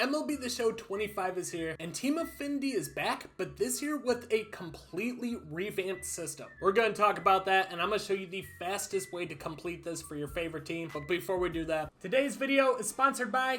MLB The Show 25 is here, and Team Affinity is back, but this year with a completely revamped system. We're going to talk about that, and I'm going to show you the fastest way to complete this for your favorite team. But before we do that, today's video is sponsored by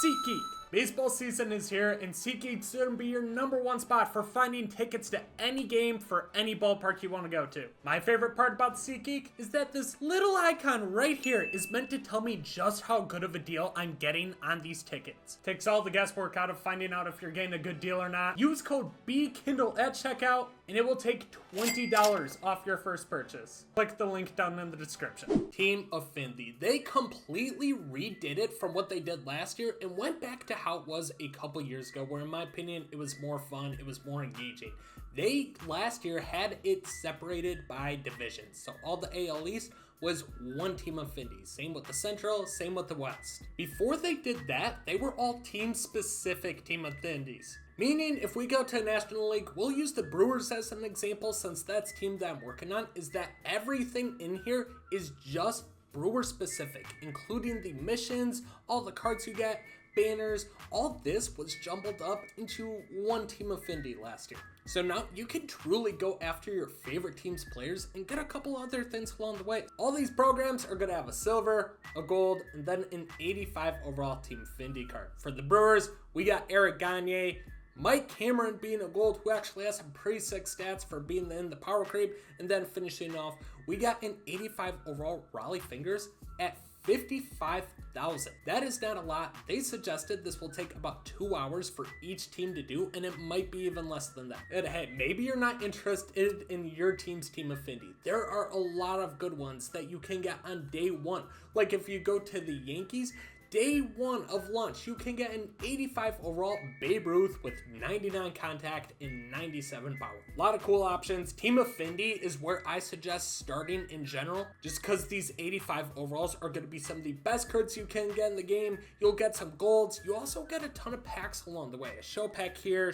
SeatGeek. Baseball season is here, and SeatGeek's going to be your #1 spot for finding tickets to any game for any ballpark you want to go to. My favorite part about SeatGeek is that this little icon right here is meant to tell me just how good of a deal I'm getting on these tickets. Takes all the guesswork out of finding out if you're getting a good deal or not. Use code Bkindel at checkout, and it will take $20 off your first purchase. Click the link down in the description. Team Affinity, they completely redid it from what they did last year and went back to how it was a couple years ago, where in my opinion it was more fun, it was more engaging. They last year had it separated by divisions, so all the AL East was one Team Affinity. Same with the Central, same with the West. Before they did that, they were all team-specific Team Affinities. Meaning, if we go to National League, we'll use the Brewers as an example, since that's the team that I'm working on, is that everything in here is just Brewer specific, including the missions, all the cards you get, banners. All this was jumbled up into one Team Affinity last year. So now you can truly go after your favorite team's players and get a couple other things along the way. All these programs are going to have a silver, a gold, and then an 85 overall Team Affinity card. For the Brewers, we got Eric Gagne, Mike Cameron being a gold, who actually has some pretty sick stats for being in the power creep. And then finishing off, we got an 85 overall Raleigh Fingers at 55,000. That is not a lot. They suggested this will take about 2 hours for each team to do, and it might be even less than that. And hey, maybe you're not interested in your team's Team Affinity. There are a lot of good ones that you can get on day one. Like if you go to the Yankees, day one of launch, you can get an 85 overall Babe Ruth with 99 contact and 97 power. A lot of cool options. Team Affinity is where I suggest starting in general, just because these 85 overalls are going to be some of the best cards you can get in the game. You'll get some golds. You also get a ton of packs along the way. A show pack here,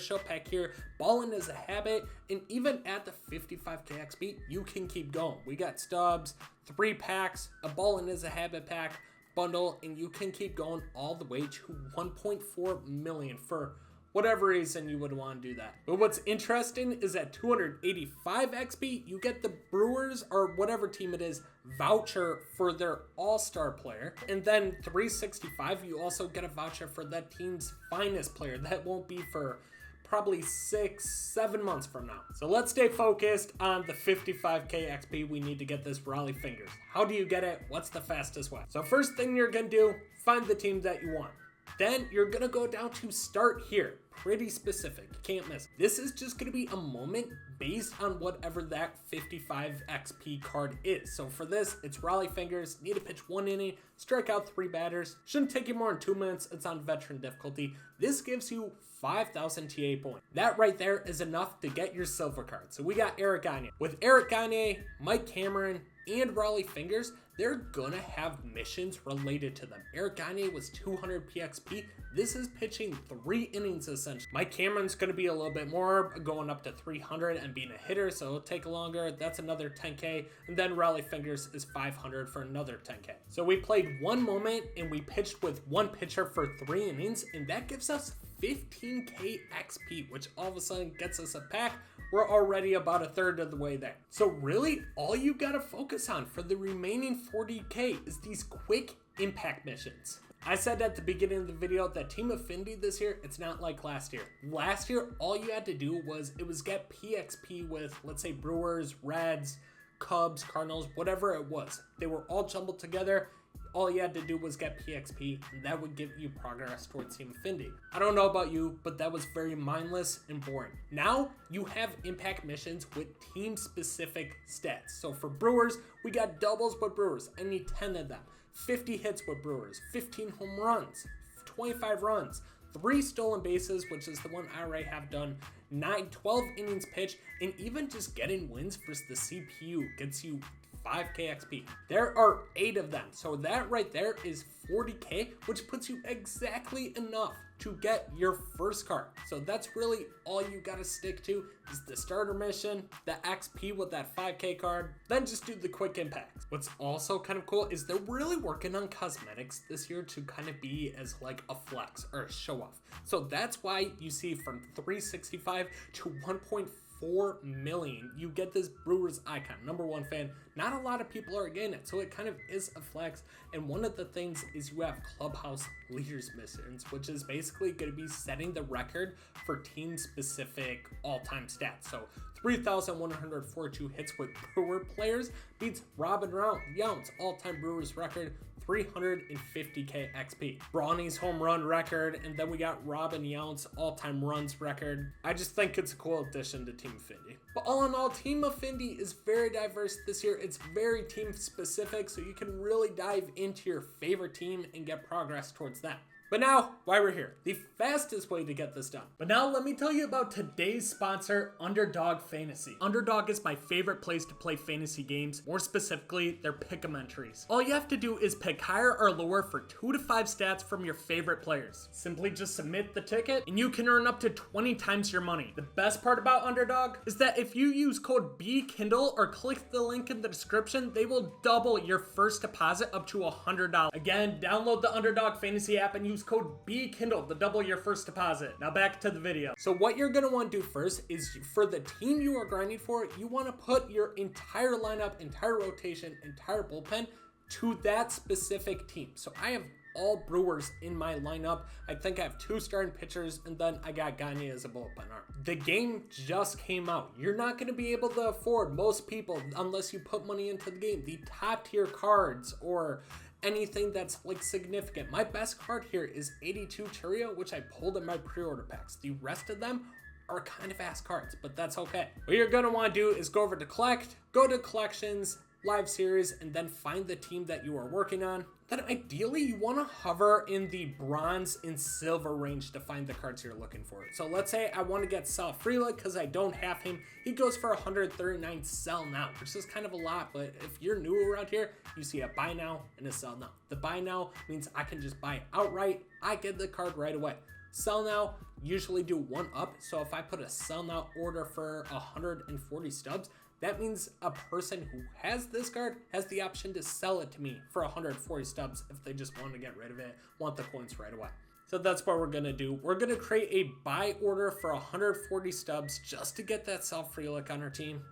ballin' is a habit, and even at the 55k XP, you can keep going. We got stubs, 3 packs, a ballin' is a habit pack, bundle, and you can keep going all the way to 1.4 million for whatever reason you would want to do that. But what's interesting is at 285 XP, you get the Brewers, or whatever team it is, voucher for their all-star player. And then 365, you also get a voucher for that team's finest player. That won't be for probably 6-7 months from now. So let's stay focused on the 55k XP we need to get this Raleigh Fingers. How do you get it? What's the fastest way? So first thing you're gonna do, find the team that you want. Then you're gonna go down to start here. Pretty specific, you can't miss. This is just gonna be a moment based on whatever that 55 XP card is. So for this, it's Raleigh Fingers, need to pitch 1 inning, strike out 3 batters. Shouldn't take you more than 2 minutes, it's on veteran difficulty. This gives you 5,000 TA points. That right there is enough to get your silver card. So we got Eric Gagne. With Eric Gagne, Mike Cameron, and Raleigh Fingers, they're gonna have missions related to them. Eric Gagne was 200 PXP. This is pitching 3 innings essentially. Mike Cameron's gonna be a little bit more, going up to 300 and being a hitter, so it'll take longer. That's another 10k. And then Raleigh Fingers is 500 for another 10k. So we played 1 moment and we pitched with 1 pitcher for 3 innings, and that gives us 15k XP, which all of a sudden gets us a pack. We're already about a third of the way there. So really, all you gotta focus on for the remaining 40k is these quick impact missions. I said at the beginning of the video that Team Affinity this year, it's not like last year. Last year, all you had to do was get PXP with, let's say, Brewers, Reds, Cubs, Cardinals, whatever it was. They were all jumbled together. All you had to do was get PXP, and that would give you progress towards Team Affinity. I don't know about you, but that was very mindless and boring. Now, you have impact missions with team-specific stats. So for Brewers, we got doubles with Brewers. I need 10 of them. 50 hits with Brewers, 15 home runs, 25 runs, 3 stolen bases, which is the one I already have done, 12 innings pitched, and even just getting wins versus the CPU gets you 5k XP. There are 8 of them, so that right there is 40k, which puts you exactly enough to get your first card. So that's really all you gotta stick to is the starter mission, the XP with that 5k card, then just do the quick impacts. What's also kind of cool is they're really working on cosmetics this year to kind of be as like a flex or a show off. So that's why you see from 365 to 1.4 million, you get this Brewers icon, #1 fan. Not a lot of people are getting it, so it kind of is a flex. And one of the things is you have clubhouse leaders missions, which is basically going to be setting the record for team specific all-time stats. So 3,142 hits with Brewer players beats Robin Yount's all-time Brewers record, 350k XP. Bronny's home run record, and then we got Robin Yount's all-time runs record. I just think it's a cool addition to Team Affinity. But all in all, Team Affinity is very diverse this year. It's very team specific, so you can really dive into your favorite team and get progress towards that. But now, why we're here, the fastest way to get this done. But now let me tell you about today's sponsor, Underdog Fantasy. Underdog is my favorite place to play fantasy games, more specifically, their pick'em entries. All you have to do is pick higher or lower for 2 to 5 stats from your favorite players. Simply just submit the ticket, and you can earn up to 20 times your money. The best part about Underdog is that if you use code Bkindel or click the link in the description, they will double your first deposit up to $100. Again, download the Underdog Fantasy app and use code Bkindel to double your first deposit. Now back to the video. So what you're gonna want to do first is for the team you are grinding for, you want to put your entire lineup, entire rotation, entire bullpen to that specific team. So I have all Brewers in my lineup. I think I have 2 starting pitchers, and then I got Gagne as a bullpen arm. The game just came out. You're not going to be able to afford, most people, unless you put money into the game, the top tier cards or anything that's like significant. My best card here is 82 Churio, which I pulled in my pre-order packs. The rest of them are kind of ass cards, but that's okay. What you're gonna want to do is go over to collect, go to collections, live series, and then find the team that you are working on. Then ideally you want to hover in the bronze and silver range to find the cards you're looking for. So let's say I want to get Sal Frelick because I don't have him. He goes for 139 sell now, which is kind of a lot, but if you're new around here, you see a buy now and a sell now. The buy now means I can just buy outright. I get the card right away. Sell now, usually do 1 up. So if I put a sell now order for 140 stubs, that means a person who has this card has the option to sell it to me for 140 stubs if they just want to get rid of it, want the coins right away. So that's what we're gonna do. We're gonna create a buy order for 140 stubs just to get that Sal Frelick on our team.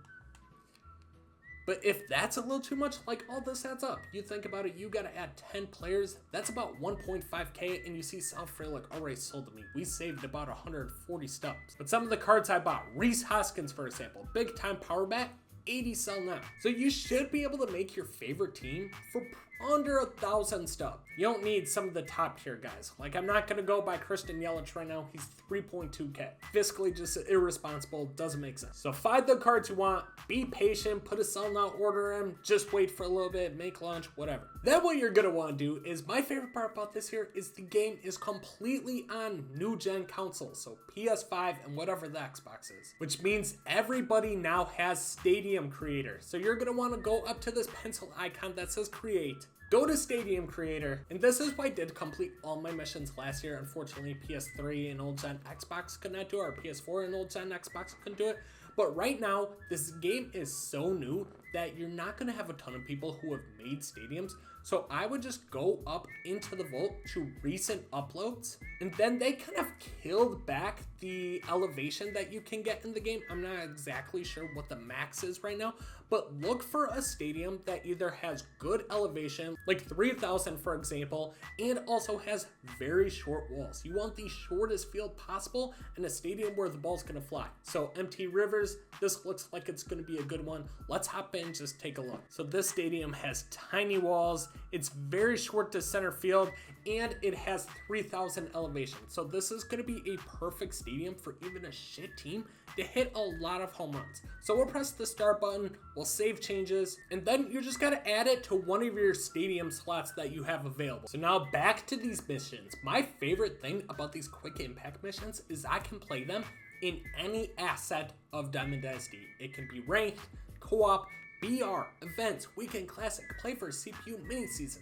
But if that's a little too much, like all this adds up. You think about it, you gotta add 10 players. That's about 1.5k, and you see Sal Frelick already sold to me. We saved about 140 stubs. But some of the cards I bought, Rhys Hoskins, for example, big time power bat, 80 sell now. So you should be able to make your favorite team for under 1,000 stubs. You don't need some of the top tier guys. Like, I'm not gonna go buy Christian Yelich right now. He's 3.2k. Fiscally just irresponsible, doesn't make sense. So find the cards you want, be patient, put a sell now order in, just wait for a little bit, make lunch, whatever. Then what you're gonna wanna do is, my favorite part about this here is the game is completely on new gen consoles. So PS5 and whatever the Xbox is, which means everybody now has Stadium Creator. So you're gonna wanna go up to this pencil icon that says create, go to Stadium Creator, and this is why I did complete all my missions last year. Unfortunately, PS3 and old gen Xbox could not do it, or PS4 and old gen Xbox couldn't do it. But right now, this game is so new that you're not gonna have a ton of people who have made stadiums. So I would just go up into the vault to recent uploads, and then they kind of killed back the elevation that you can get in the game. I'm not exactly sure what the max is right now, but look for a stadium that either has good elevation, like 3,000 for example, and also has very short walls. You want the shortest field possible and a stadium where the ball's gonna fly. So MT Rivers, this looks like it's gonna be a good one. Let's hop in, just take a look. So this stadium has tiny walls, it's very short to center field, and it has 3,000 elevation. So this is gonna be a perfect stadium for even a shit team to hit a lot of home runs. So we'll press the start button, we'll save changes, and then you just gotta add it to one of your stadium slots that you have available. So now back to these missions. My favorite thing about these quick impact missions is I can play them in any asset of Diamond Dynasty. It can be ranked, co-op, BR, events, weekend classic, play for CPU mini season.